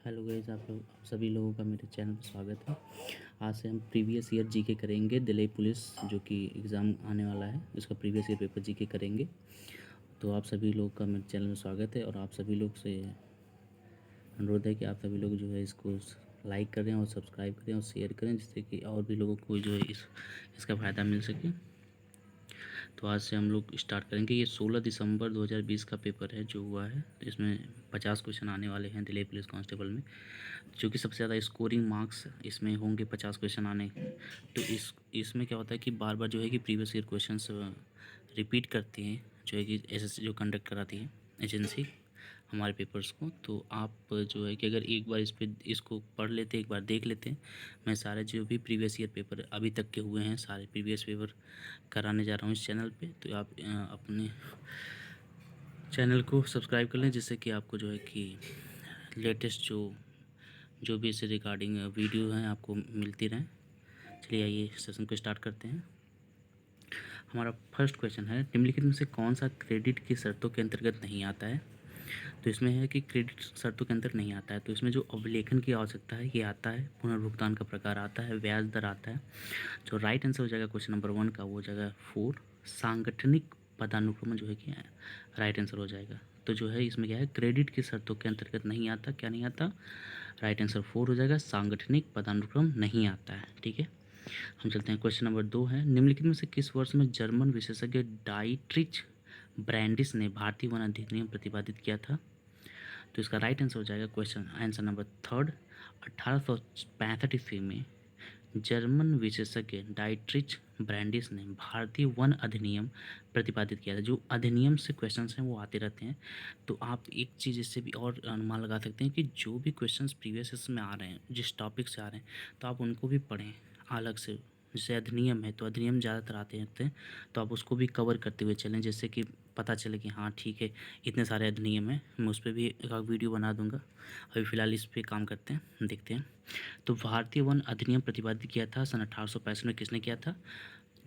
Hello guys, आप सभी लोगों का मेरे चैनल पर स्वागत है। आज से हम प्रीवियस ईयर जीके करेंगे। दिल्ली पुलिस जो कि एग्ज़ाम आने वाला है, उसका प्रीवियस ईयर पेपर जीके करेंगे। तो आप सभी लोग का मेरे चैनल में स्वागत है और आप सभी लोग से अनुरोध है कि आप सभी लोग जो है इसको लाइक करें और सब्सक्राइब करें और शेयर करें, जिससे कि और भी लोगों को जो है इसका फ़ायदा मिल सके। तो आज से हम लोग स्टार्ट करेंगे। ये 16 दिसंबर 2020 का पेपर है जो हुआ है। तो इसमें 50 क्वेश्चन आने वाले हैं दिल्ली पुलिस कांस्टेबल में, जो कि सबसे ज़्यादा स्कोरिंग मार्क्स इसमें होंगे 50 क्वेश्चन आने। तो इसमें क्या होता है कि बार बार जो है कि प्रीवियस ईयर क्वेश्चंस रिपीट करती हैं, जो है कि एसएससी जो कंडक्ट कराती है एजेंसी हमारे पेपर्स को। तो आप जो है कि अगर एक बार इसको पढ़ लेते, एक बार देख लेते हैं। मैं सारे जो भी प्रीवियस ईयर पेपर अभी तक के हुए हैं, सारे प्रीवियस पेपर कराने जा रहा हूँ इस चैनल पे। तो आप अपने चैनल को सब्सक्राइब कर लें, जिससे कि आपको जो है कि लेटेस्ट जो भी इससे रिगार्डिंग वीडियो हैं आपको मिलती रहें। चलिए आइए सेशन को स्टार्ट करते हैं। हमारा फर्स्ट क्वेश्चन है, निम्नलिखित में से कौन सा क्रेडिट की शर्तों के अंतर्गत नहीं आता है। तो इसमें है कि क्रेडिट शर्तों के अंतर्गत नहीं आता है। तो इसमें जो अवलेखन की आवश्यकता है ये आता है, पुनर्भुगतान का प्रकार आता है, ब्याज दर आता है। जो राइट आंसर हो जाएगा क्वेश्चन नंबर 1 का, वो हो जाएगा 4। सांगठनिक पदानुक्रम जो है कि राइट आंसर हो जाएगा। तो जो है इसमें क्या है, क्रेडिट की शर्तों के अंतर्गत नहीं आता। क्या नहीं आता? राइट आंसर 4 हो जाएगा, सांगठनिक पदानुक्रम नहीं आता है। ठीक है, हम चलते हैं। क्वेश्चन नंबर 2 है, निम्नलिखित में से किस वर्ष में जर्मन विशेषज्ञ डाइट्रिच ब्रैंडिस ने भारतीय वन अधिनियम प्रतिपादित किया था। तो इसका राइट आंसर हो जाएगा क्वेश्चन आंसर नंबर 3, 1865 ईस्वी में जर्मन विशेषज्ञ डाइट्रिच ब्रैंडिस ने भारतीय वन अधिनियम प्रतिपादित किया था। जो अधिनियम से क्वेश्चंस हैं वो आते रहते हैं। तो आप एक चीज़ इससे भी और अनुमान लगा सकते हैं कि जो भी क्वेश्चंस प्रीवियस में आ रहे हैं, जिस टॉपिक से आ रहे हैं, तो आप उनको भी पढ़ें अलग से। जैसे अधिनियम है तो अधिनियम ज़्यादातर आते हैं, तो आप उसको भी कवर करते हुए चलें, जिससे कि पता चले कि हाँ ठीक है, इतने सारे अधिनियम हैं। मैं उस पर भी एक वीडियो बना दूंगा। अभी फ़िलहाल इस पर काम करते हैं, देखते हैं। तो भारतीय वन अधिनियम प्रतिपादित किया था सन 1865 में। किसने किया था?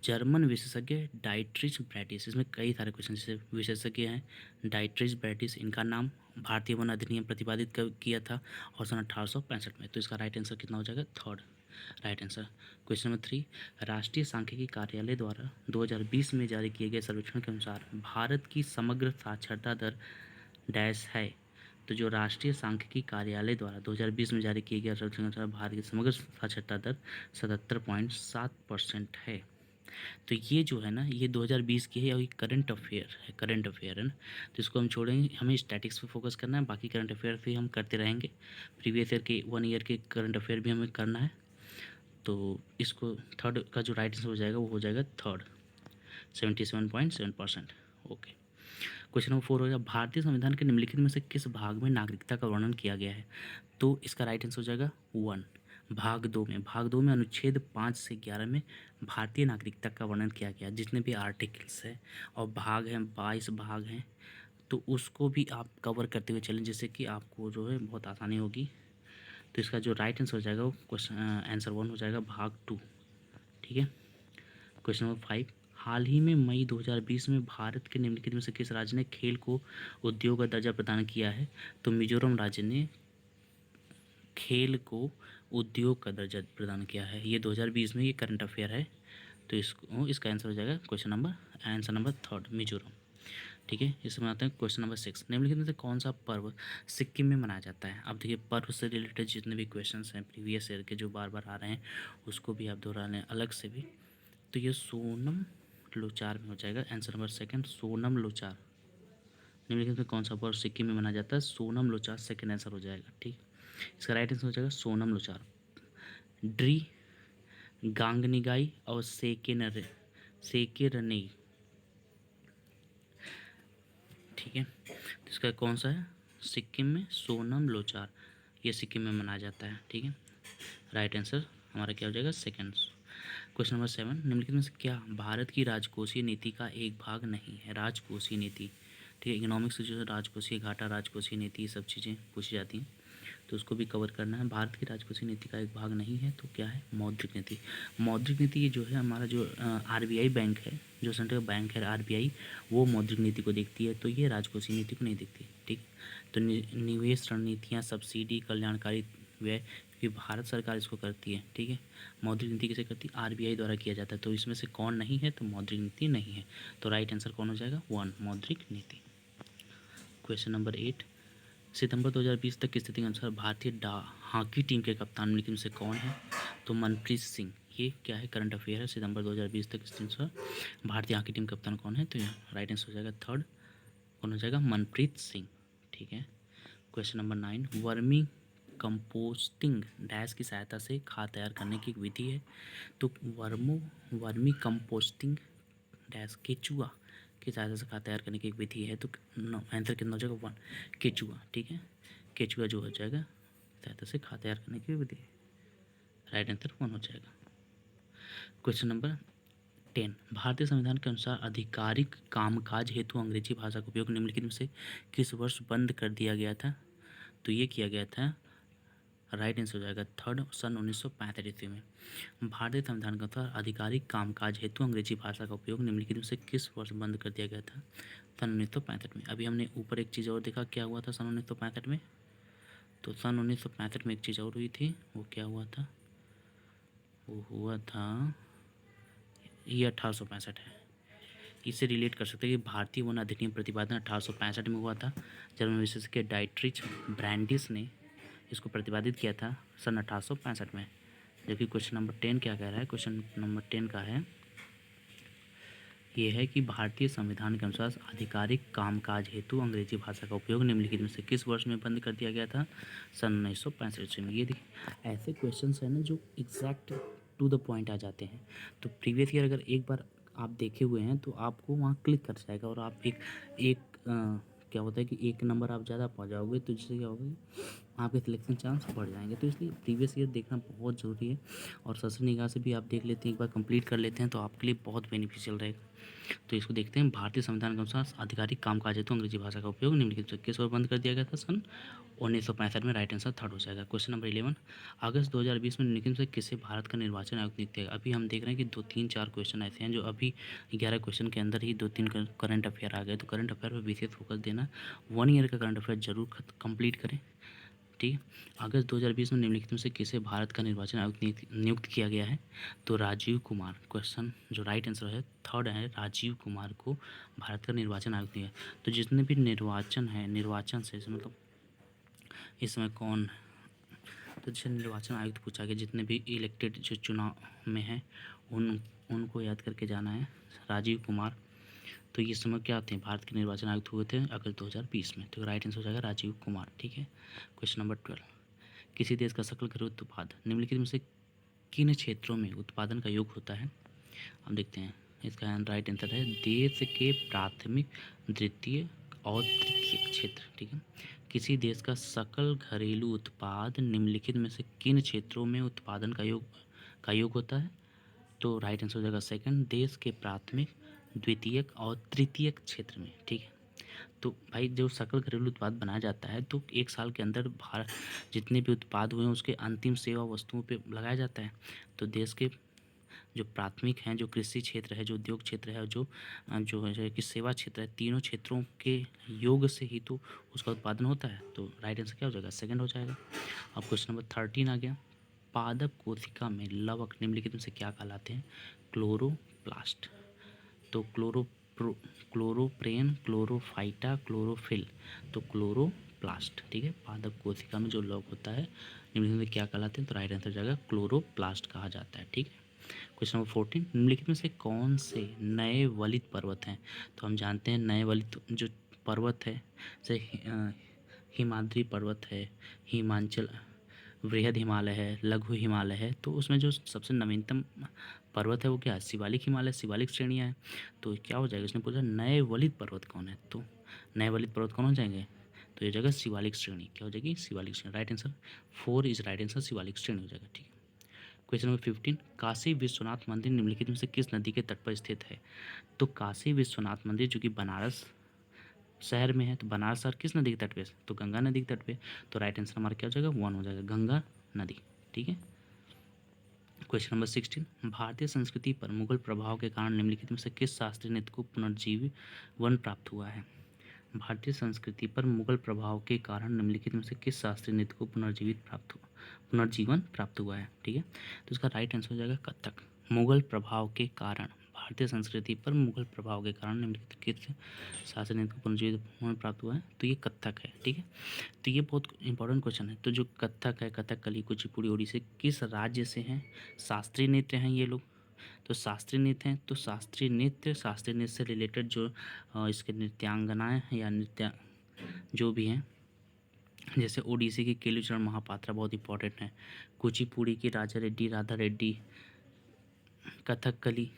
जर्मन विशेषज्ञ डाइट्रिच ब्रैंडिस। इसमें कई सारे क्वेश्चन जैसे विशेषज्ञ हैं डाइट्रिच ब्रैंडिस, इनका नाम भारतीय वन अधिनियम प्रतिपादित किया था और सन 1865 में। तो इसका राइट आंसर कितना हो जाएगा? 3 राइट आंसर। क्वेश्चन नंबर 3, राष्ट्रीय सांख्यिकी कार्यालय द्वारा 2020 में जारी किए गए सर्वेक्षण के अनुसार भारत की समग्र साक्षरता दर डैश है। तो जो राष्ट्रीय सांख्यिकी कार्यालय द्वारा 2020 में जारी किए गए सर्वेक्षण के अनुसार भारत की समग्र साक्षरता दर 77.7% है। तो ये जो है ना, ये 2020 की है और ये करंट अफेयर है, करंट अफेयर है ना। तो इसको हम छोड़ेंगे, हमें स्टैटिक्स पे फोकस करना है, बाकी करंट अफेयर भी हम करते रहेंगे। प्रीवियस ईयर के 1 ईयर के करंट अफेयर भी हमें करना है। तो इसको थर्ड का जो राइट आंसर हो जाएगा वो हो जाएगा 3, 77.7%। ओके, क्वेश्चन नंबर 4 हो गया, भारतीय संविधान के निम्नलिखित में से किस भाग में नागरिकता का वर्णन किया गया है। तो इसका राइट आंसर हो जाएगा 1, भाग 2 में। भाग 2 में अनुच्छेद 5 से 11 में भारतीय नागरिकता का वर्णन किया गया, जितने भी आर्टिकल्स हैं और भाग हैं, 22 भाग हैं। तो उसको भी आप कवर करते हुए चलें, जिससे कि आपको जो है बहुत आसानी होगी। तो इसका जो राइट आंसर हो जाएगा वो क्वेश्चन आंसर 1 हो जाएगा, भाग 2। ठीक है, क्वेश्चन नंबर 5, हाल ही में मई 2020 में भारत के निम्नलिखित में से किस राज्य ने खेल को उद्योग का दर्जा प्रदान किया है। तो मिजोरम राज्य ने खेल को उद्योग का दर्जा प्रदान किया है। ये 2020 में ये करंट अफेयर है। तो इसका आंसर हो जाएगा question number answer number 3, Mizoram. ठीक है, इसमें आते हैं क्वेश्चन नंबर 6, निम्नलिखित में से कौन सा पर्व सिक्किम में मनाया जाता है। अब देखिए, पर्व से रिलेटेड जितने भी क्वेश्चंस हैं प्रीवियस ईयर के जो बार बार आ रहे हैं, उसको भी आप दोहरा लें अलग से भी। तो ये सोनम लोचार में हो जाएगा आंसर नंबर 2, सोनम लोचार। निम्नलिखित में कौन सा पर्व सिक्किम में मनाया जाता है? सोनम लोचार सेकंड आंसर हो जाएगा। ठीक, इसका राइट आंसर हो जाएगा सोनम लोचार। ड्री, गांगनिगाई और सेके रनेई। ठीक है, तो इसका कौन सा है? सिक्किम में सोनम लोचार, ये सिक्किम में मनाया जाता है। ठीक है, राइट आंसर हमारा क्या हो जाएगा? 2। क्वेश्चन नंबर 7, निम्नलिखित में से क्या भारत की राजकोषीय नीति का एक भाग नहीं है। राजकोषीय नीति, ठीक है, इकोनॉमिक्स से जो है राजकोषीय घाटा, राजकोषीय नीति, ये सब चीज़ें पूछी जाती हैं। तो उसको भी कवर करना है। भारत की राजकोषीय नीति का एक भाग नहीं है तो क्या है, मौद्रिक नीति। मौद्रिक नीति ये जो है हमारा जो आरबीआई बैंक है, जो सेंट्रल बैंक है आरबीआई, वो मौद्रिक नीति को देखती है, तो ये राजकोषीय नीति को नहीं देखती। ठीक, तो निवेश रणनीतियाँ, सब्सिडी, कल्याणकारी व्यय, क्योंकि भारत सरकार इसको करती है। ठीक है, मौद्रिक नीति किसे करती है, आरबीआई द्वारा किया जाता है। तो इसमें से कौन नहीं है, तो मौद्रिक नीति नहीं है। तो राइट आंसर कौन हो जाएगा, 1, मौद्रिक नीति। क्वेश्चन नंबर 8, सितंबर 2020 तक की स्थिति के अनुसार भारतीय हॉकी टीम के कप्तान निम्नलिखित में से कौन है, तो मनप्रीत सिंह। ये क्या है, करंट अफेयर है। सितंबर 2020 तक स्थिति के अनुसार भारतीय हॉकी टीम कप्तान कौन है, तो राइट आंसर हो जाएगा 3rd, कौन हो जाएगा, मनप्रीत सिंह। ठीक है, question number 9, vermi composting dash की सहायता से खाद तैयार करने की एक विधि है, तो वर्मी कंपोस्टिंग डैश केचुआ की सहायता से खाद तैयार करने की एक विधि है, तो आंसर कितना हो जाएगा, 1, केचुआ। ठीक है, केचुआ जो हो जाएगा सहायता से खाद तैयार करने की विधि, राइट आंसर 1 हो जाएगा। क्वेश्चन नंबर 10, भारतीय संविधान के अनुसार आधिकारिक कामकाज हेतु अंग्रेजी भाषा का उपयोग निम्नलिखित में से किस वर्ष बंद कर दिया गया था, तो ये किया गया था, राइट आंसर हो जाएगा 3rd, सन 1965 ईस्वी में। भारतीय संविधान के अनुसार आधिकारिक कामकाज हेतु अंग्रेजी भाषा का उपयोग निम्नलिखित में से किस वर्ष बंद कर दिया गया था, सन 1965 में। अभी हमने ऊपर एक चीज़ और देखा, क्या हुआ था सन 1965 में, तो सन 1965 में एक चीज़ और हुई थी, वो क्या हुआ था, वो हुआ था, ये 1865 है। इससे रिलेट कर सकते हैं कि भारतीय वन अधिनियम प्रतिपादन 1865 में हुआ था। जर्मन विशेषज्ञ डाइट्रिच ब्रैंडिस ने इसको प्रतिपादित किया था सन 1865 में। जबकि क्वेश्चन नंबर 10 क्या कह रहा है, क्वेश्चन नंबर 10 का है, ये है कि भारतीय संविधान के अनुसार आधिकारिक कामकाज हेतु अंग्रेजी भाषा का उपयोग निम्नलिखित में से किस वर्ष में बंद कर दिया गया था, सन 1965 में। ये देखिए, ऐसे क्वेश्चन है ना जो एग्जैक्ट टू द पॉइंट आ जाते हैं। तो प्रीवियस ईयर अगर एक बार आप देखे हुए हैं तो आपको वहाँ क्लिक कर जाएगा और आप एक क्या होता है कि एक नंबर आप ज़्यादा पा जाओगे, तो जिससे क्या होगा कि आपके सिलेक्शन चांस बढ़ जाएंगे। तो इसलिए प्रीवियस ईयर देखना बहुत ज़रूरी है, और शस्त्र निगाह से भी आप देख लेते हैं, एक बार कंप्लीट कर लेते हैं तो आपके लिए बहुत बेनिफिशियल रहेगा। तो इसको देखते हैं, भारतीय संविधान के अनुसार आधिकारिक कामकाज हेतु अंग्रेजी भाषा का उपयोग निम्नलिखित किस ओर बंद कर दिया गया था, सन 1965 में, राइट आंसर 3rd हो जाएगा। क्वेश्चन नंबर 11, अगस्त 2020 में निम्नलिखित से किसे भारत का निर्वाचन आयोग नियुक्त किया। अभी हम देख रहे हैं कि 2-3-4 क्वेश्चन ऐसे हैं जो अभी 11 क्वेश्चन के अंदर ही 2-3 करंट अफेयर आ गए। तो करंट अफेयर पर विशेष फोकस देना, 1 ईयर का करंट अफेयर जरूर कंप्लीट करें। ठीक है, अगस्त 2020 में निम्नलिखित में से किसे भारत का निर्वाचन आयुक्त नियुक्त किया गया है, तो राजीव कुमार। क्वेश्चन जो राइट आंसर है 3rd है, राजीव कुमार को भारत का निर्वाचन आयुक्त दिया। तो जितने भी निर्वाचन है, निर्वाचन से मतलब इस समय कौन, तो जैसे निर्वाचन आयुक्त पूछा गया, जितने भी इलेक्टेड जो चुनाव में हैं उनको याद करके जाना है, राजीव कुमार। तो ये समय क्या थे, भारत के निर्वाचन आयुक्त हुए थे अगस्त 2020 में, तो राइट आंसर हो जाएगा राजीव कुमार। ठीक है, क्वेश्चन नंबर 12, किसी देश का सकल घरेलू उत्पाद निम्नलिखित में से किन क्षेत्रों में उत्पादन का योग होता है। हम देखते हैं, इसका राइट आंसर है देश के प्राथमिक, द्वितीय और तृतीय क्षेत्र। ठीक है, किसी देश का सकल घरेलू उत्पाद निम्नलिखित में से किन क्षेत्रों में उत्पादन का योग होता है, तो राइट आंसर हो जाएगा 2nd, देश के प्राथमिक, द्वितीयक और तृतीयक क्षेत्र में। ठीक है, तो भाई जो सकल घरेलू उत्पाद बनाया जाता है तो एक साल के अंदर भारत जितने भी उत्पाद हुए हैं उसके अंतिम सेवा वस्तुओं पे लगाया जाता है। तो देश के जो प्राथमिक हैं, जो कृषि क्षेत्र है, जो उद्योग क्षेत्र है, जो जो है कि सेवा क्षेत्र है, तीनों क्षेत्रों के योग से ही तो उसका उत्पादन होता है। तो राइट आंसर क्या हो जाएगा, 2nd हो जाएगा। अब क्वेश्चन नंबर 13 आ गया, पादप कोशिका में लवक निम्नलिखित में से क्या कहलाते हैं, क्लोरोप्लास्ट। तो क्लोरोप्रेन, क्लोरोफाइटा, क्लोरोफिल, तो क्लोरोप्लास्ट। ठीक है, पादप कोशिका में जो लवक होता है निम्नलिखित में क्या कहलाते हैं, तो राइट आंसर जाएगा क्लोरोप्लास्ट कहा जाता है। ठीक है, क्वेश्चन नंबर 14, निम्नलिखित में से कौन से नए वलित पर्वत हैं। तो हम जानते हैं नए वलित जो पर्वत है, जैसे हिमाद्री पर्वत है, हिमाचल, वृहद हिमालय है, लघु हिमालय है। तो उसमें जो सबसे नवीनतम पर्वत है वो क्या है, शिवालिक हिमालय, शिवालिक श्रेणियाँ हैं। तो क्या हो जाएगा, इसने पूछा नए वलित पर्वत कौन है, तो नए वलित पर्वत कौन हो जाएंगे, तो ये जगह शिवालिक श्रेणी, क्या हो जाएगी, शिवालिक श्रेणी। Right answer 4 is right answer, Shivalik श्रेणी हो जाएगा। ठीक है, क्वेश्चन नंबर 15, काशी विश्वनाथ मंदिर निम्नलिखित में से किस नदी के तट पर स्थित है। तो काशी विश्वनाथ मंदिर जो कि बनारस शहर में है तो बनारस शहर किस नदी के तट पे? तो गंगा नदी के तट पे। तो राइट आंसर हमारा क्या हो जाएगा? 1 हो जाएगा, गंगा नदी। ठीक है। क्वेश्चन नंबर 16, भारतीय संस्कृति पर मुगल प्रभाव के कारण निम्नलिखित में से किस शास्त्रीय नृत्य को पुनर्जीवन प्राप्त हुआ है? भारतीय संस्कृति पर मुगल प्रभाव के कारण निम्नलिखित में से किस शास्त्रीय नृत्य को पुनर्जीवन प्राप्त हुआ है? ठीक है। तो इसका राइट आंसर हो जाएगा कथक। मुगल प्रभाव के कारण, भारतीय संस्कृति पर मुगल प्रभाव के कारण निम्नलिखित किस शास्त्रीय नृत्य को पुनर्जीवन प्राप्त हुआ है? तो ये कथक है। ठीक है। तो ये बहुत इंपॉर्टेंट क्वेश्चन है। तो जो कथक है, कथकली, कुचिपुड़ी, ओडिसी किस राज्य से हैं? शास्त्रीय नृत्य हैं ये लोग। तो शास्त्रीय नृत्य हैं, तो शास्त्रीय नृत्य से रिलेटेड जो इसके नृत्यांगनाएं या नृत्य जो भी हैं, जैसे ओडिसी की केलुचरण महापात्रा बहुत इंपॉर्टेंट है, कुचिपुड़ी की राजा रेड्डी, राधा रेड्डी, कथकली,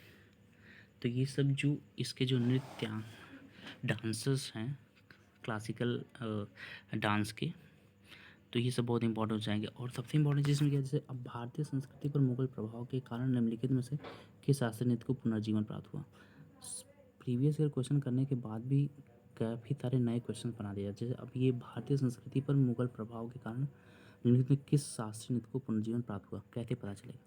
तो ये सब जो इसके जो नृत्य डांसर्स हैं क्लासिकल डांस के, तो ये सब बहुत इंपॉर्टेंट हो जाएंगे। और सबसे इंपॉर्टेंट चीज़ में क्या, जैसे अब भारतीय संस्कृति पर मुगल प्रभाव के कारण निम्नलिखित में से किस शास्त्रीय नृत्य को पुनर्जीवन प्राप्त हुआ? प्रीवियस ईयर क्वेश्चन करने के बाद भी काफ़ी सारे नए क्वेश्चन बना दिया। जैसे अब ये भारतीय संस्कृति पर मुगल प्रभाव के कारण निम्नलिखित में किस शास्त्रीय नृत्य को पुनर्जीवन प्राप्त हुआ, कैसे पता चलेगा?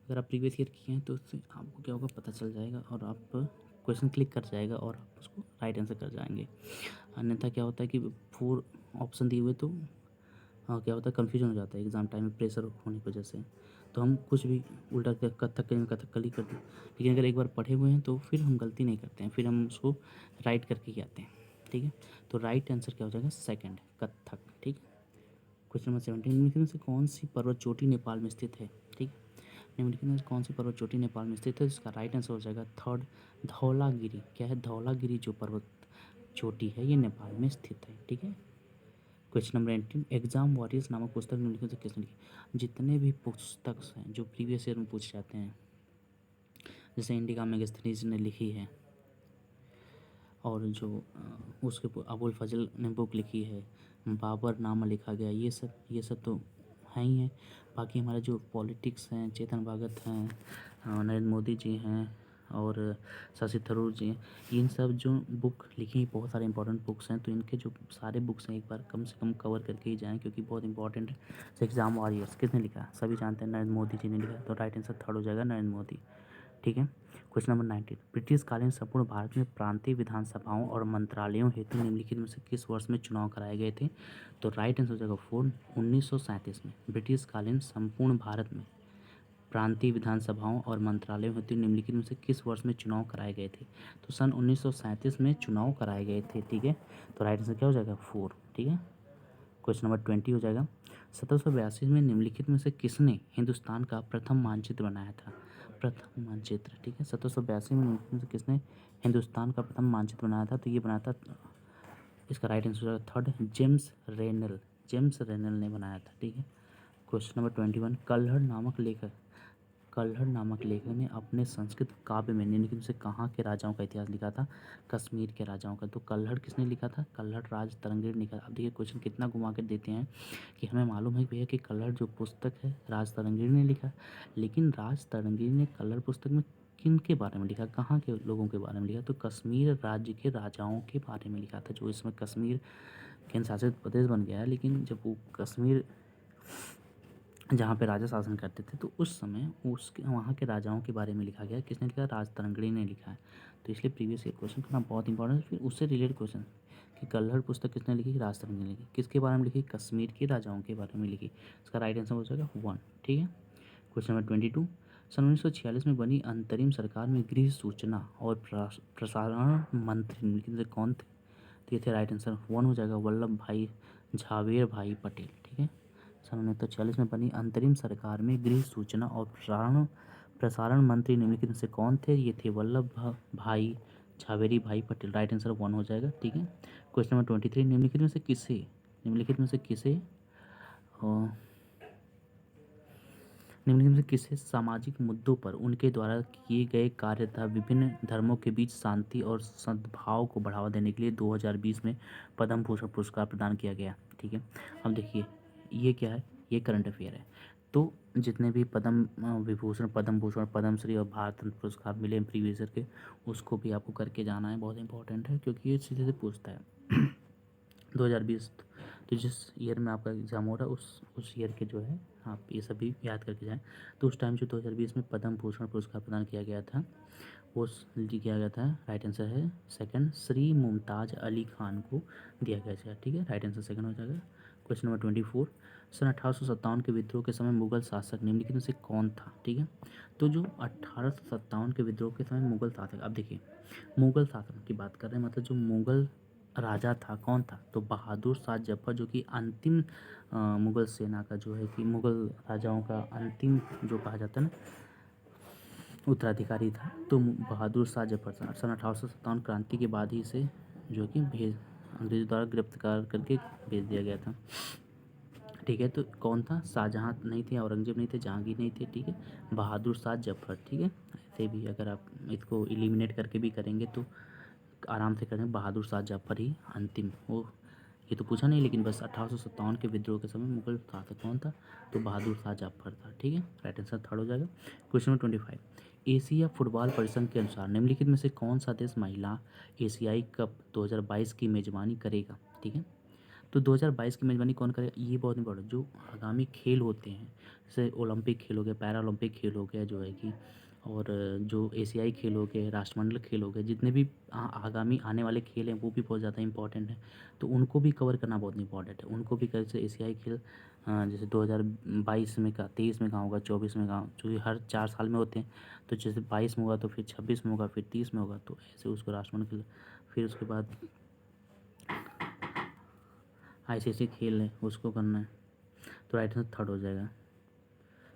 अगर आप प्रीवियस ईयर किए हैं तो उससे आपको क्या होगा, पता चल जाएगा और आप क्वेश्चन क्लिक कर जाएगा और आप उसको राइट आंसर कर जाएंगे। अन्यथा क्या होता है कि 4 ऑप्शन दिए हुए तो क्या होता है, कन्फ्यूजन हो जाता है एग्ज़ाम टाइम में प्रेशर होने की वजह से। तो हम कुछ भी उल्टा कथकली कर दें, लेकिन अगर एक बार पढ़े हुए हैं तो फिर हम गलती नहीं करते हैं, फिर हम उसको राइट करके ही आते हैं। ठीक है। तो राइट आंसर क्या हो जाएगा? सेकंड, कथक। ठीक है। क्वेश्चन नंबर 17, निम्नलिखित में से कौन सी पर्वत चोटी नेपाल में स्थित है? ठीक है। निम्नलिखित में से कौन सी पर्वत चोटी नेपाल में स्थित है? इसका राइट आंसर हो जाएगा थर्ड, धौलागिरी। क्या है? धौलागिरी जो पर्वत चोटी है ये नेपाल में स्थित है। ठीक है। क्वेश्चन नंबर 18, एग्जाम वॉरियर्स नामक पुस्तक निम्नलिखित से किसने लिखी? जितने भी पुस्तक हैं जो प्रीवियस ईयर में पूछ जाते हैं, जैसे इंडिका मेगास्थनीज ने लिखी है और जो उसके अबुल फजल ने बुक लिखी है, बाबर नामा लिखा गया, ये सब तो हैं ही हैं। बाकी हमारे जो पॉलिटिक्स हैं, चेतन भगत हैं, नरेंद्र मोदी जी हैं और शशि थरूर जी हैं, इन सब जो बुक लिखी बहुत सारे इंपॉर्टेंट बुक्स हैं। तो इनके जो सारे बुक्स हैं एक बार कम से कम कवर करके ही जाएं, क्योंकि बहुत इंपॉर्टेंट है। जैसे एग्जाम वॉरियर्स किसने लिखा? सभी जानते हैं, नरेंद्र मोदी जी ने लिखा। तो राइट आंसर थर्ड हो जाएगा, नरेंद्र मोदी। ठीक है। क्वेश्चन नंबर 19, ब्रिटिश कालीन संपूर्ण भारत में प्रांतीय विधानसभाओं और मंत्रालयों हेतु निम्नलिखित में से किस वर्ष में चुनाव कराए गए थे? तो राइट आंसर हो जाएगा 4, 1937 में। ब्रिटिश कालीन संपूर्ण भारत में प्रांतीय विधानसभाओं और मंत्रालयों हेतु निम्नलिखित में से किस वर्ष में चुनाव कराए गए थे? तो सन 1937 में चुनाव कराए गए थे। ठीक है। तो राइट आंसर क्या हो जाएगा? 4। ठीक है। क्वेश्चन नंबर 20 हो जाएगा, 1782 में निम्नलिखित में से किसने हिंदुस्तान का प्रथम मानचित्र बनाया था? प्रथम मानचित्र। ठीक है। 1782 में निम्नलिखित में से किसने हिंदुस्तान का प्रथम मानचित्र बनाया था? तो ये बनाया था, इसका राइट आंसर हो जाएगा third, James Rennell. James Rennell ने बनाया था। ठीक है। क्वेश्चन नंबर 21, कल्हड़ नामक लेखक ने अपने संस्कृत काव्य में निम्नलिखित में से कहाँ के राजाओं का इतिहास लिखा था? कश्मीर के राजाओं का। तो कल्हड़ किसने लिखा था? कल्हड़ राज तरंगिणी ने लिखा। अब देखिए क्वेश्चन कितना घुमा कर देते हैं कि हमें मालूम है भैया कि कल्हड़ जो पुस्तक है राज तरंगिणी ने लिखा, लेकिन राज तरंगिणी ने कल्हड़ पुस्तक में किन के बारे में लिखा, कहाँ के लोगों के बारे में लिखा? तो कश्मीर राज्य के राजाओं के बारे में लिखा था, जो इसमें कश्मीर केंद्र शासित प्रदेश बन गया है। लेकिन जब वो कश्मीर जहाँ पे राजा शासन करते थे तो उस समय उसके वहाँ के राजाओं के बारे में लिखा गया। किसने लिखा? राज तरंगिणी ने लिखा है। तो इसलिए प्रीवियस ईयर क्वेश्चन करना बहुत इंपॉर्टेंट है। फिर उससे रिलेटेड क्वेश्चन कि कल्हड़ पुस्तक किसने लिखी? राज तरंगिणी ने लिखी। किसके बारे में लिखी? कश्मीर के राजाओं के बारे में लिखी। इसका राइट आंसर हो जाएगा 1। ठीक है। क्वेश्चन नंबर 22, सन 1946 में बनी अंतरिम सरकार में गृह सूचना और प्रसारण मंत्री निम्नलिखित में से कौन थे? तो ये थे राइट आंसर 1 हो जाएगा, वल्लभ भाई झावेर भाई पटेल। ठीक है। सन 1946 में बनी अंतरिम सरकार में गृह सूचना और प्रसारण मंत्री निम्नलिखित में से कौन थे? ये थे वल्लभ भाई झावेरी भाई पटेल। राइट आंसर 1 हो जाएगा। ठीक है। क्वेश्चन नंबर 23, निम्नलिखित में से किसे सामाजिक मुद्दों पर उनके द्वारा किए गए कार्य तथा विभिन्न धर्मों के बीच शांति और सद्भाव को बढ़ावा देने के लिए 2020 में पद्म भूषण पुरस्कार प्रदान किया गया? ठीक है। अब देखिए ये क्या है, ये करंट अफेयर है। तो जितने भी पद्म विभूषण, पद्म भूषण, पद्मश्री और भारत रत्न पुरस्कार मिले प्रीवियस ईयर के, उसको भी आपको करके जाना है। बहुत इंपॉर्टेंट है क्योंकि ये सीधे से पूछता है। 2020, तो जिस ईयर में आपका एग्ज़ाम हो रहा है उस ईयर के जो है आप ये सभी याद करके जाएँ। तो उस टाइम जो 2020 में पद्म भूषण पुरस्कार प्रदान किया गया था, वो किया गया था। राइट आंसर है सेकंड, श्री मुमताज़ अली खान को दिया गया था। ठीक है, राइट आंसर सेकंड हो जाएगा। क्वेश्चन नंबर 24, सन 1857 के विद्रोह के समय मुगल शासक निम्नलिखित में से कौन था? ठीक है, तो जो 1857 के विद्रोह के समय मुगल शासक, अब देखिए मुगल शासन की बात कर रहे हैं, मतलब जो मुगल राजा था कौन था? तो बहादुर शाह जफर, जो कि अंतिम मुगल सेना का जो है कि मुगल राजाओं का अंतिम जो कहा जाता है ना उत्तराधिकारी था, तो बहादुर शाह जफर सन 1857 क्रांति के बाद ही इसे जो कि अंग्रेजों द्वारा गिरफ्तार करके भेज दिया गया था। ठीक है, तो कौन था? शाहजहाँ नहीं थे, औरंगजेब नहीं थे, जहांगीर नहीं थे। ठीक है, बहादुर शाह जफर। ठीक है, ऐसे भी अगर आप इसको एलिमिनेट करके भी करेंगे तो आराम से करें, बहादुर शाह जफर ही अंतिम वो। ये तो पूछा नहीं, लेकिन बस 1857 के विद्रोह के समय मुगल शासक कौन था? तो बहादुर शाह जफर था। ठीक है, राइट आंसर थर्ड हो जाएगा। क्वेश्चन नंबर 25, एशिया फुटबॉल परिसंघ के अनुसार निम्नलिखित में से कौन सा देश महिला एशियाई कप 2022 की मेजबानी करेगा? ठीक है, तो 2022 की मेजबानी कौन करेगा? ये बहुत इंपॉर्टेंट, जो आगामी खेल होते हैं जैसे ओलंपिक खेल हो गया, पैरा ओलंपिक खेल हो गया जो है कि, और जो एशियाई खेल हो गए, राष्ट्रमंडल खेल हो गए, जितने भी आगामी आने वाले खेल हैं वो भी बहुत ज़्यादा इंपॉर्टेंट है। तो उनको भी कवर करना बहुत इंपॉर्टेंट है। उनको भी कैसे एशियाई खेल जैसे 2022 में का 23 में कहाँ होगा, 24 में कहाँ, क्योंकि हर 4 साल में होते हैं। तो जैसे 22 में होगा तो फिर 26 में होगा, फिर 30 में होगा, तो ऐसे उसको राष्ट्रमंडल खेल, फिर उसके बाद आईसीसी खेल है उसको करना है। तो राइट आंसर थर्ड हो जाएगा।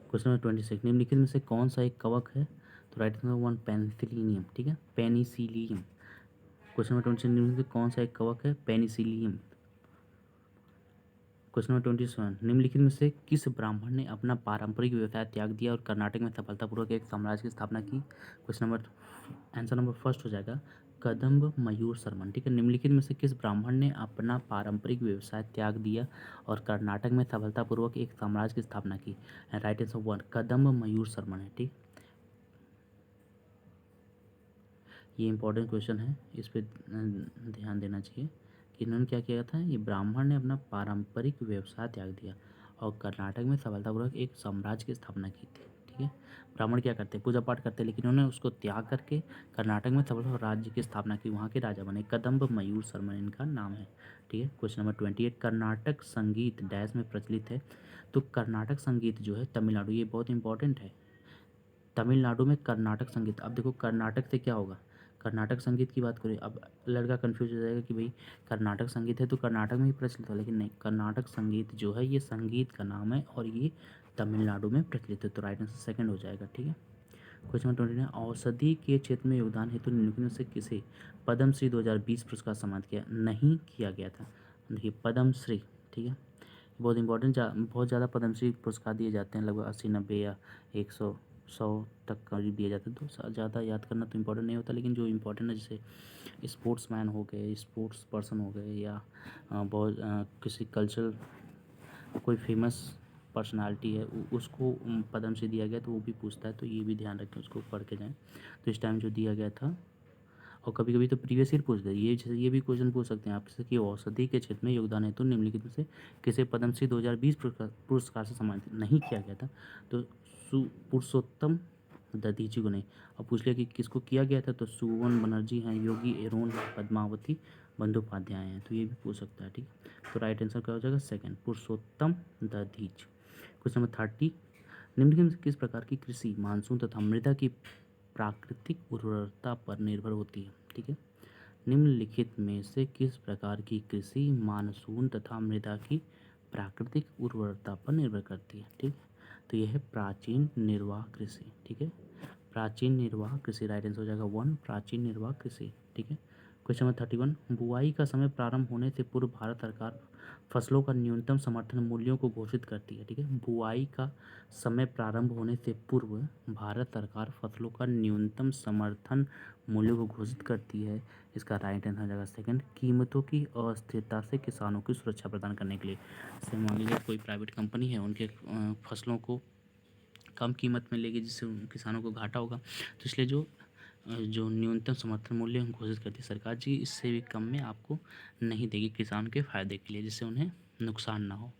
क्वेश्चन नंबर 26, निम्नलिखित में से कौन सा एक कवक है? तो राइट आंसर 1 पेनिसिलियम। ठीक है, पेनिसिलियम। क्वेश्चन नंबर 26, निम्नलिखित में से कौन सा एक कवक है? पेनिसिलियम। क्वेश्चन नंबर 27, निम्नलिखित में से किस ब्राह्मण ने अपना पारंपरिक व्यवसाय त्याग दिया और कर्नाटक में सफलतापूर्वक एक साम्राज्य की स्थापना की? Question number answer number first हो जाएगा कदम्ब मयूर शर्मन। ठीक है, निम्नलिखित में से किस ब्राह्मण ने अपना पारंपरिक व्यवसाय त्याग दिया और कर्नाटक में सफलतापूर्वक एक साम्राज्य की स्थापना की? राइट आंसर 1 कदम्ब मयूर शर्मन है। ठीक, ये इंपॉर्टेंट क्वेश्चन है, इस पर ध्यान देना चाहिए कि इन्होंने क्या किया था। ये ब्राह्मण ने अपना पारंपरिक व्यवसाय त्याग दिया और कर्नाटक में सफलतापूर्वक एक साम्राज्य की स्थापना की थी। ठीक है, ब्राह्मण क्या करते हैं? पूजा पाठ करते हैं, लेकिन उन्होंने उसको त्याग करके कर्नाटक में सफल राज्य की स्थापना की, वहाँ के राजा बने। कदम्ब मयूर शर्मा इनका नाम है। ठीक है, क्वेश्चन नंबर 28, कर्नाटक संगीत डैश में प्रचलित है? तो कर्नाटक संगीत जो है तमिलनाडु, ये बहुत इंपॉर्टेंट है। तमिलनाडु में कर्नाटक संगीत, अब देखो कर्नाटक से क्या होगा, कर्नाटक संगीत की बात करें, अब लड़का कंफ्यूज हो जाएगा कि भाई कर्नाटक संगीत है तो कर्नाटक में ही प्रचलित है, लेकिन नहीं, कर्नाटक संगीत जो है ये संगीत का नाम है और ये तमिलनाडु में प्रचलित है। तो राइट आंसर सेकंड हो जाएगा। ठीक है, क्वेश्चन नंबर 29, औषधि के क्षेत्र में योगदान हेतु निम्नलिखित में से किसे पद्मश्री 2020 पुरस्कार सम्मानित किया नहीं किया गया था? देखिए पद्मश्री, ठीक है, बहुत इंपॉर्टेंट, बहुत ज़्यादा पद्मश्री पुरस्कार दिए जाते हैं, लगभग 80 90 या 100 100 तक करीब दिए जाते हैं। तो ज़्यादा याद करना तो इम्पोर्टेंट नहीं होता, लेकिन जो इम्पोर्टेंट है जैसे स्पोर्ट्समैन हो गए, स्पोर्ट्स पर्सन हो गए, या बहुत किसी कल्चरल कोई फेमस पर्सनालिटी है उसको पद्मश्री दिया गया तो वो भी पूछता है, तो ये भी ध्यान रखें, उसको पढ़ के जाएँ। तो इस टाइम जो दिया गया था, और कभी कभी तो प्रीवियस ईयर पूछ दे, ये जैसे ये भी क्वेश्चन पूछ सकते हैं आपसे कि औषधि के क्षेत्र में योगदान हेतु निम्नलिखित में से किसे पद्मश्री 2020 पुरस्कार से सम्मानित नहीं किया गया था? तो पुरुषोत्तम दधीची को नहीं। अब पूछ लिया कि किसको किया गया था, तो सुवन बनर्जी हैं, योगी एरोन, पद्मावती बंदोपाध्याय हैं, तो ये भी पूछ सकता है। ठीक है, तो राइट आंसर क्या हो जाएगा? सेकंड, पुरुषोत्तम दधीच। क्वेश्चन नंबर 30, निम्नलिखित में से किस प्रकार की कृषि मानसून तथा मृदा की प्राकृतिक उर्वरता पर निर्भर होती है? ठीक है, निम्नलिखित में से किस प्रकार की कृषि मानसून तथा मृदा की प्राकृतिक उर्वरता पर निर्भर करती है? ठीक है, तो यह है प्राचीन निर्वाह कृषि। ठीक है, प्राचीन निर्वाह कृषि, राइट आंसर हो जाएगा 1 प्राचीन निर्वाह कृषि। ठीक है, क्वेश्चन नंबर 31, बुआई का समय प्रारंभ होने से पूर्व भारत सरकार फसलों का न्यूनतम समर्थन मूल्यों को घोषित करती है। ठीक है, बुआई का समय प्रारंभ होने से पूर्व भारत सरकार फसलों का न्यूनतम समर्थन मूल्यों को घोषित करती है। इसका राइट आंसर हो जाएगा सेकंड, कीमतों की अस्थिरता से किसानों की सुरक्षा प्रदान करने के लिए। जैसे मान लीजिए कोई प्राइवेट कंपनी है, उनके फसलों को कम कीमत में लेगी जिससे किसानों को घाटा होगा, तो इसलिए जो जो न्यूनतम समर्थन मूल्य घोषित करती है सरकार जी, इससे भी कम में आपको नहीं देगी किसान के फ़ायदे के लिए, जिससे उन्हें नुकसान ना हो।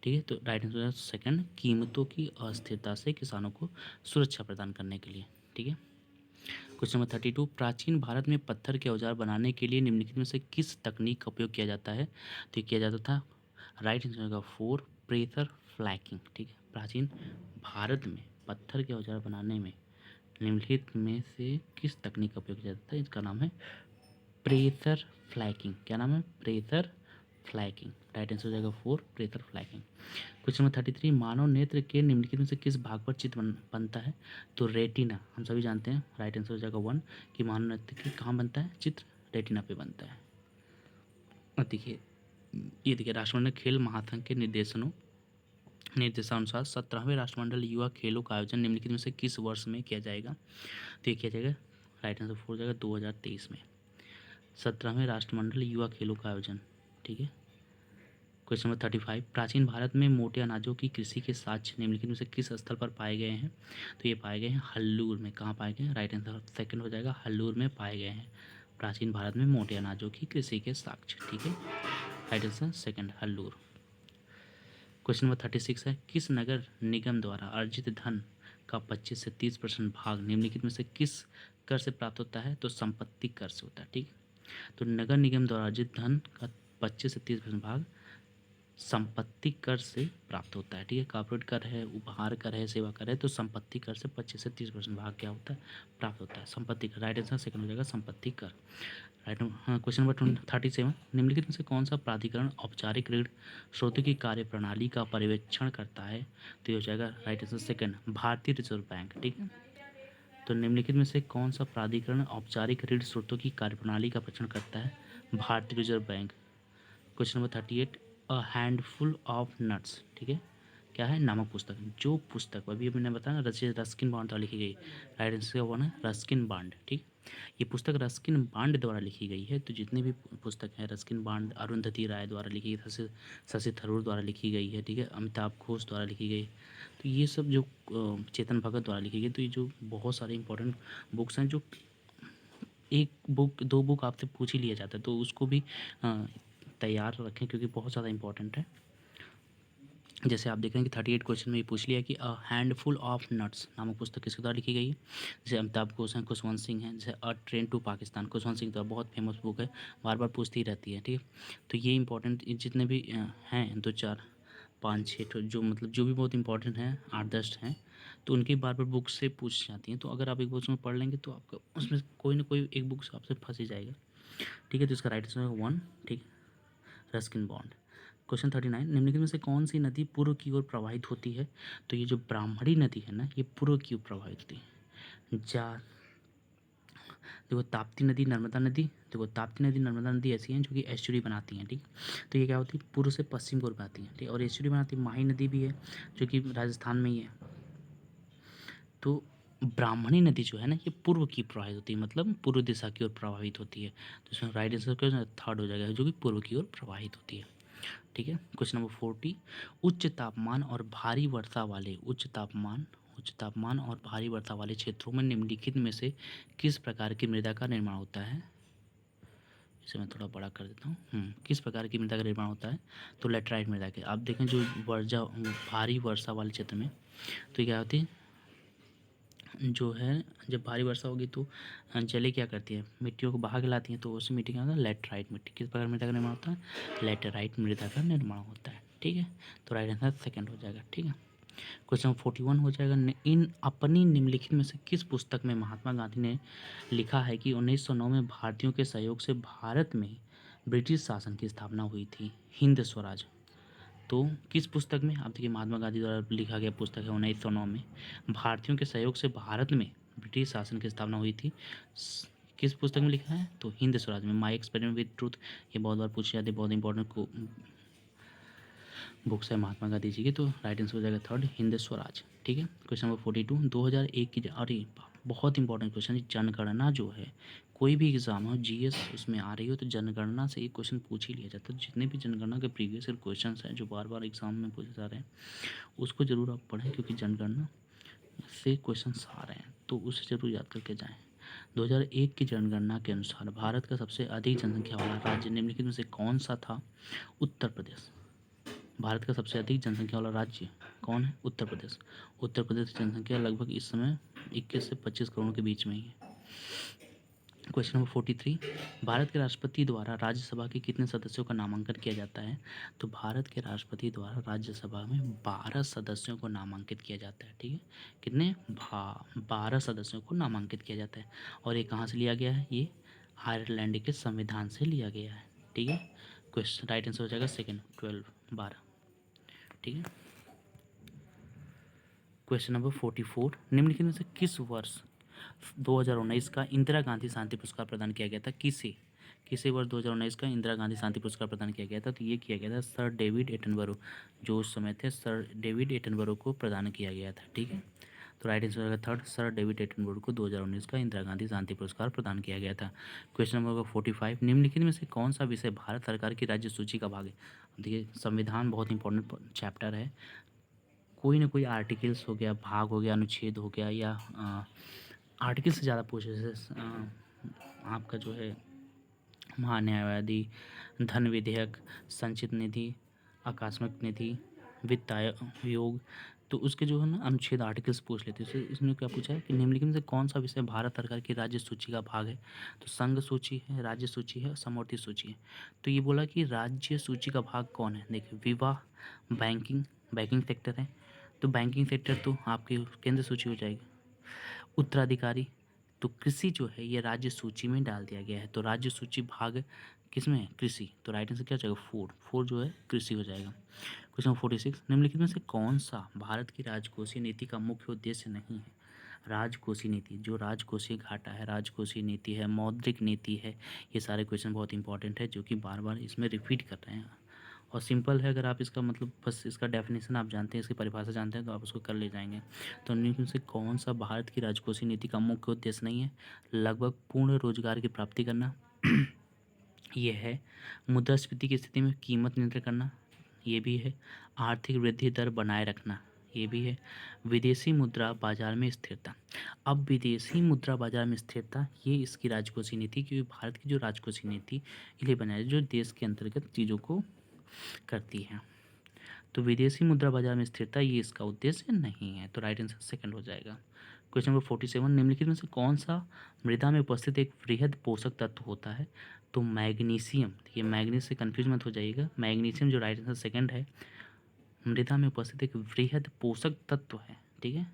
ठीक है, तो राइट आंसर सेकंड, कीमतों की अस्थिरता से किसानों को सुरक्षा प्रदान करने के लिए। ठीक है, क्वेश्चन नंबर 32, प्राचीन भारत में पत्थर के औजार बनाने के लिए निम्नलिखित में से किस तकनीक का उपयोग किया जाता है? तो ये किया जाता था, राइट आंसर का 4, प्रेशर फ्लैकिंग। ठीक है, प्राचीन भारत में पत्थर के औजार बनाने में निम्नलिखित में से किस तकनीक का उपयोग किया जाता है? इसका नाम है प्रेशर फ्लैकिंग। क्या नाम है? प्रेशर फ्लैकिंग। राइट आंसर हो जाएगा 4, प्रेशर फ्लैकिंग। क्वेश्चन नंबर 33, मानव नेत्र के निम्नलिखित में से किस भाग पर चित्र बनता है? तो रेटिना, हम सभी जानते हैं। राइट आंसर हो जाएगा 1 कि मानव नेत्र के कहाँ बनता है चित्र? रेटिना पे बनता है। और देखिए, ये देखिए, राष्ट्रमंडल खेल महासंघ के निर्देशानुसार 17वें राष्ट्रमंडल युवा खेलों का आयोजन निम्नलिखित में से किस वर्ष में किया जाएगा? तो ये किया जाएगा, राइट आंसर 4 हो जाएगा 2023 में, 17वें राष्ट्रमंडल युवा खेलों का आयोजन। ठीक है, क्वेश्चन नंबर 35, प्राचीन भारत में मोटे अनाजों की कृषि के साक्ष्य निम्नलिखित में से किस स्थल पर पाए गए हैं? तो ये पाए गए हैं हल्लूर में। कहाँ पाए गए हैं? राइट आंसर सेकंड हो जाएगा, हल्लूर में पाए गए हैं प्राचीन भारत में मोटे अनाजों की कृषि के साक्ष्य। ठीक है, right answer second, Hallur. Question number 36 है, किस नगर निगम द्वारा अर्जित धन का 25 से 30% भाग निम्नलिखित में से किस कर से प्राप्त होता है? तो संपत्ति कर से होता है। ठीक, तो नगर निगम द्वारा अर्जित धन का 25 से 30% भाग संपत्ति कर से प्राप्त होता है। ठीक है, कॉर्पोरेट कर है, उपहार कर है, सेवा कर है, तो संपत्ति कर से 25 से 30% भाग क्या होता है? प्राप्त होता है, संपत्ति कर। राइट आंसर सेकंड हो जाएगा, संपत्ति कर। राइट। हाँ, क्वेश्चन नंबर 37, निम्नलिखित में से कौन सा प्राधिकरण औपचारिक ऋण स्रोतों की कार्यप्रणाली का पर्यवेक्षण करता है? तो ये हो जाएगा, राइट आंसर सेकंड, भारतीय रिजर्व बैंक। ठीक है, तो निम्नलिखित में से कौन सा प्राधिकरण औपचारिक ऋण स्रोतों की कार्यप्रणाली का परीक्षण करता है? भारतीय reserve bank. Question number 38, a handful of nuts. ठीक है, क्या है? नामक पुस्तक, जो पुस्तक अभी मैंने बताया रस्किन बॉन्ड द्वारा लिखी गई। राइट आंसर वन है रस्किन बॉन्ड। ठीक, ये पुस्तक रस्किन बॉन्ड द्वारा लिखी गई है। तो जितनी भी पुस्तक हैं रस्किन बॉन्ड, अरुंधति राय द्वारा लिखी गई, शशि थरूर द्वारा लिखी गई है। ठीक है, अमिताभ घोष द्वारा लिखी गई, तो ये सब जो चेतन भगत द्वारा लिखी गई, तो ये जो बहुत सारे इंपॉर्टेंट बुक्स हैं, जो एक बुक 2 बुक आपसे पूछ ही लिया जाता है, तो उसको भी तैयार रखें क्योंकि बहुत ज़्यादा इंपॉर्टेंट है। जैसे आप देख रहे हैं कि 38 क्वेश्चन में ये पूछ लिया कि अ हैंडफुल ऑफ नट्स नामक पुस्तक किसके द्वारा लिखी गई है? जैसे अमिताभ घोष हैं, खुशवंत सिंह हैं, जैसे a train to Pakistan, Khushwant Singh द्वारा, बहुत फेमस बुक है, बार बार पूछती ही रहती है। ठीक है, तो ये इंपॉर्टेंट जितने भी हैं 2 4 5 6 जो मतलब जो भी बहुत इंपॉर्टेंट हैं 8 10 हैं, तो उनकी बार बार बुक से पूछ जाती हैं। तो अगर आप एक बुक में पढ़ लेंगे तो आपका उसमें कोई ना कोई एक बुक से आपसे फंस ही जाएगा। ठीक है, तो इसका राइट आंसर है 1। ठीक, रस्किन बॉन्ड। क्वेश्चन 39, निम्नलिखित में से कौन सी नदी पूर्व की ओर प्रवाहित होती है? तो ये जो ब्राह्मणी नदी है ना, ये पूर्व की ओर प्रवाहित होती है। जा देखो, ताप्ती नदी, नर्मदा नदी, देखो ताप्ती नदी, नर्मदा नदी ऐसी हैं जो कि एस्चुरी बनाती हैं। ठीक, तो ये क्या होती है? पूर्व से पश्चिम की ओर बहती हैं। ठीक, और एस्चुरी बनाती है। माही नदी भी है जो कि राजस्थान में ही है। तो ब्राह्मणी नदी जो है ना, ये पूर्व की प्रवाहित होती है, मतलब पूर्व दिशा की ओर प्रवाहित होती है। तो इसमें राइट आंसर क्या थर्ड हो जाएगा, जो कि पूर्व की ओर प्रवाहित होती है। ठीक है, क्वेश्चन नंबर 40, उच्च तापमान और भारी वर्षा वाले क्षेत्रों में निम्नलिखित में से किस प्रकार की मृदा का निर्माण होता है? इसे मैं थोड़ा बड़ा कर देता हूँ। किस प्रकार की मृदा का निर्माण होता है? तो लेटराइट मृदा के। आप देखें जो भारी वर्षा वाले क्षेत्र में, तो ये क्या होती है, जो है जब भारी वर्षा होगी तो जलें क्या करती है? मिट्टियों को बहा के लाती हैं, तो उस मिट्टी का होता है लेटराइट मिट्टी। किस प्रकार मृदा का निर्माण होता है? लेटराइट मृदा का निर्माण होता है। ठीक है, तो राइट आंसर सेकंड हो जाएगा। ठीक है, क्वेश्चन 41 हो जाएगा, इन अपनी निम्नलिखित में से किस पुस्तक में महात्मा गांधी ने लिखा है कि 1909 में भारतीयों के सहयोग से भारत में ब्रिटिश शासन की स्थापना हुई थी? हिंद स्वराज। तो किस पुस्तक में? आप देखिए, महात्मा गांधी द्वारा लिखा गया पुस्तक है 1909 में, भारतीयों के सहयोग से भारत में ब्रिटिश शासन की स्थापना हुई थी। किस पुस्तक में लिखा है? तो हिंद स्वराज में, माई एक्सपेरिमेंट विद ट्रूथ। ये बहुत बार पूछी जाती है, बहुत इंपॉर्टेंट बुक्स है महात्मा गांधी जी की। तो राइट आंसर हो जाएगा थर्ड, हिंद स्वराज। ठीक है, क्वेश्चन नंबर 42, 2001 की, अरे बहुत इंपॉर्टेंट क्वेश्चन, जनगणना जो है, कोई भी एग्जाम हो, जीएस उसमें आ रही हो, तो जनगणना से एक क्वेश्चन पूछ ही लिया जाता है। जितने भी जनगणना के प्रीवियस ईयर क्वेश्चन हैं जो बार बार एग्जाम में पूछे जा रहे हैं, उसको ज़रूर आप पढ़ें, क्योंकि जनगणना से क्वेश्चन आ रहे हैं, तो उसे ज़रूर याद करके जाएँ। 2001 की जनगणना के अनुसार भारत का सबसे अधिक जनसंख्या वाला राज्य निम्नलिखित में से कौन सा था? उत्तर प्रदेश। भारत का सबसे अधिक जनसंख्या वाला राज्य कौन है? उत्तर प्रदेश। उत्तर प्रदेश की जनसंख्या लगभग इस समय 21 से 25 करोड़ के बीच में ही है। क्वेश्चन नंबर 43, भारत के राष्ट्रपति द्वारा राज्यसभा के कितने सदस्यों का नामांकन किया जाता है? तो भारत के राष्ट्रपति द्वारा राज्यसभा में 12 सदस्यों को नामांकित किया जाता है। ठीक है, कितने? 12 सदस्यों को नामांकित किया जाता है। और ये कहाँ से लिया गया है? ये आयरलैंड के संविधान से लिया गया है। ठीक है, क्वेश्चन राइट आंसर हो जाएगा सेकेंड, 12, 12। ठीक है, क्वेश्चन नंबर 44, निम्नलिखित में से किस वर्ष 2019 का इंदिरा गांधी शांति पुरस्कार प्रदान किया गया था? किसे वर्ष 2019 का इंदिरा गांधी शांति पुरस्कार प्रदान किया गया था? तो ये किया गया था सर डेविड एटनबरो, जो उस समय थे सर डेविड एटनबरो को प्रदान किया गया था। ठीक है, तो राइट आंसर होगा थर्ड, सर डेविड एटनबरो को 2019 का इंदिरा गांधी शांति पुरस्कार प्रदान किया गया था। क्वेश्चन नंबर 45, निम्नलिखित में से कौन सा विषय भारत सरकार की राज्य सूची का भाग है? देखिए, संविधान बहुत इंपॉर्टेंट चैप्टर है। कोई ना कोई आर्टिकल्स हो गया, भाग हो गया, अनुच्छेद हो गया, या आर्टिकल से ज़्यादा पूछे, जैसे आपका जो है महान्यायवादी, धन विधेयक, संचित निधि, आकस्मिक निधि, वित्त आयोग, तो उसके जो है ना अनुच्छेद आर्टिकल्स पूछ लेते हैं। इसमें क्या पूछा है कि निम्नलिखित में से कौन सा विषय भारत सरकार की राज्य सूची का भाग है? तो संघ सूची है, राज्य सूची है, समवर्ती सूची है। तो ये बोला कि राज्य सूची का भाग कौन है? देखिए, विवाह, बैंकिंग सेक्टर है, तो बैंकिंग सेक्टर तो आपकी केंद्र सूची हो जाएगी। उत्तराधिकारी, तो कृषि जो है ये राज्य सूची में डाल दिया गया है, तो राज्य सूची भाग किस में है? कृषि। तो राइट आंसर क्या हो जाएगा? फोर जो है कृषि हो जाएगा। क्वेश्चन 46, निम्नलिखित में से कौन सा भारत की राजकोषीय नीति का मुख्य उद्देश्य नहीं है? राजकोषीय नीति, जो राजकोषीय घाटा है, राजकोषीय नीति है, मौद्रिक नीति है, ये सारे क्वेश्चन बहुत इंपॉर्टेंट है, जो कि बार बार इसमें रिपीट कर रहे हैं। और सिंपल है, अगर आप इसका मतलब बस इसका डेफिनेशन आप जानते हैं, इसकी परिभाषा जानते हैं, तो आप उसको कर ले जाएंगे। तो निम्न से कौन सा भारत की राजकोषीय नीति का मुख्य उद्देश्य नहीं है? लगभग पूर्ण रोजगार की प्राप्ति करना, ये है। मुद्रास्फीति की स्थिति में कीमत नियंत्रण करना, ये भी है। आर्थिक वृद्धि दर बनाए रखना, ये भी है। विदेशी मुद्रा बाजार में स्थिरता, अब विदेशी मुद्रा बाजार में स्थिरता ये इसकी राजकोषीय नीति, क्योंकि भारत की जो राजकोषीय नीति इसलिए बनाई जो देश के अंतर्गत चीज़ों को करती है। तो विदेशी मुद्रा बाजार में स्थिरता ये इसका उद्देश्य नहीं है, तो राइट आंसर सेकंड हो जाएगा। क्वेश्चन नंबर 47, निम्नलिखित में से कौन सा मृदा में उपस्थित एक वृहद पोषक तत्व होता है? तो मैग्नीशियम, ये मैग्नीज से कंफ्यूज मत हो जाइएगा, मैग्नीशियम जो राइट आंसर सेकंड है, मृदा में उपस्थित एक वृहद पोषक तत्व है। ठीक है,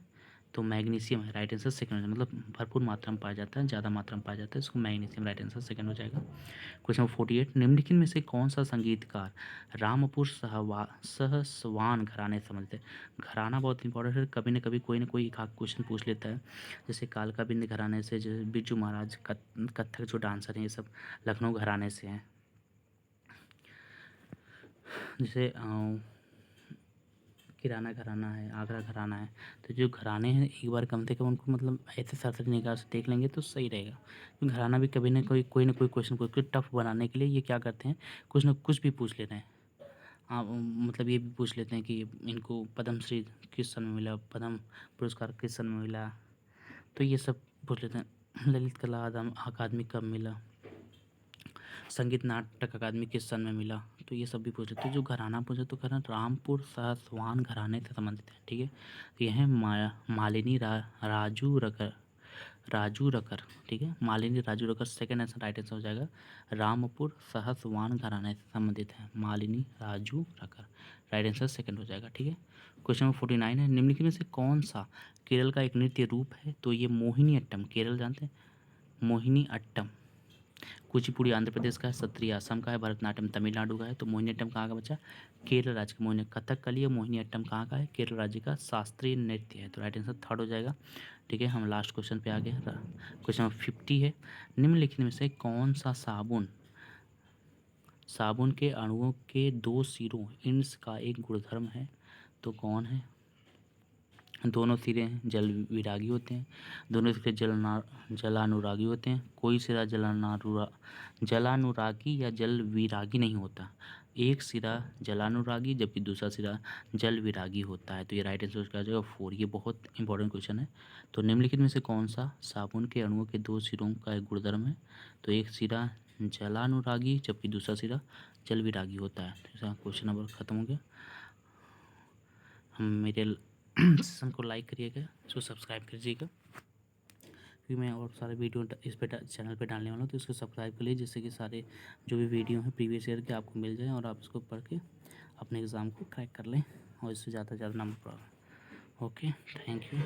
तो मैग्नीशियम है, राइट आंसर सेकंड, मतलब भरपूर मात्रा में पाया जाता है, ज़्यादा मात्रा में पाया जाता है, इसको मैग्नीशियम राइट आंसर सेकंड हो जाएगा। क्वेश्चन नंबर 48, निम्नलिखित में से कौन सा संगीतकार रामपुर सहसवान घराने से संबंधित है? घराना बहुत इंपॉर्टेंट है, कभी न कभी कोई ना कोई एक क्वेश्चन पूछ लेता है। जैसे कालका बिंद घराने से, जो बिरजू महाराज कथक जो डांसर हैं, ये सब लखनऊ घराने से हैं। जैसे किराना घराना है, आगरा घराना है, तो जो घराने हैं एक बार कम से कम उनको मतलब ऐसे सरसरी निगाह से देख लेंगे तो सही रहेगा। क्योंकि घराना भी कभी ना कोई ना कोई क्वेश्चन को टफ बनाने के लिए ये क्या करते हैं, कुछ ना कुछ भी पूछ लेते हैं। हाँ, मतलब ये भी पूछ लेते हैं कि इनको पद्मश्री किस सन में मिला, पद्म पुरस्कार किस सन में मिला, तो ये सब पूछ लेते हैं। ललित कला अकादमी कब मिला, संगीत नाटक अकादमी किस सन में मिला, तो ये सब भी पूछ लेते हैं। जो घराना पूछे तो घराना रामपुर सासवान घराने से संबंधित है। ठीक है, तो यह है मालिनी राजू रकर। ठीक है, Malini Raju Rakar second answer right answer हो जाएगा। रामपुर सासवान घराने से संबंधित है Malini Raju Rakar, right answer second हो जाएगा। ठीक है, क्वेश्चन नंबर 49 है, निम्नलिखित में से कौन सा केरल का एक नृत्य रूप है? तो ये मोहिनी अट्टम, केरल जानते हैं, मोहिनी अट्टम। कुचिपुड़ी आंध्र प्रदेश का है, सत्रिया असम का है, भरतनाट्यम तमिलनाडु का है। तो मोहिनीअट्टम कहाँ का बच्चा? केरल राज्य का। मोहिनी कथकली है, मोहिनीअट्टम कहाँ का है? केरल राज्य का शास्त्रीय नृत्य है, तो राइट आंसर थर्ड हो जाएगा। ठीक है, हम लास्ट क्वेश्चन पे आ गए। क्वेश्चन नंबर 50 है, निम्नलिखित में से कौन सा साबुन के अणुओं के दो सिरों इंस का एक गुणधर्म है? तो कौन है? दोनों सिरे जल विरागी होते हैं। दोनों सिरे जलानुरागी होते हैं। कोई सिरा जलानुरागी या जल विरागी नहीं होता। एक सिरा जलानुरागी जबकि दूसरा सिरा जल विरागी होता है। तो ये राइट आंसर उसका आ जाएगा 4। ये बहुत इंपॉर्टेंट क्वेश्चन है। तो निम्नलिखित में से कौन सा साबुन के अणुओं के 2 सिरों का एक गुणधर्म है? तो एक सिरा जलानुरागी जबकि दूसरा सिरा जल विरागी होता है। तो इसका क्वेश्चन नंबर ख़त्म हो गया। हम मेरे सेशन को लाइक करिएगा, इसको सब्सक्राइब कीजिएगा, क्योंकि मैं और सारे वीडियो इस पे चैनल पे डालने वाला हूँ। तो इसको सब्सक्राइब कर लीजिए, जिससे कि सारे जो भी वीडियो हैं प्रीवियस ईयर के आपको मिल जाएं और आप इसको पढ़ के अपने एग्ज़ाम को क्रैक कर लें और इससे ज़्यादा से ज़्यादा नंबर पाएं। Okay, thank you.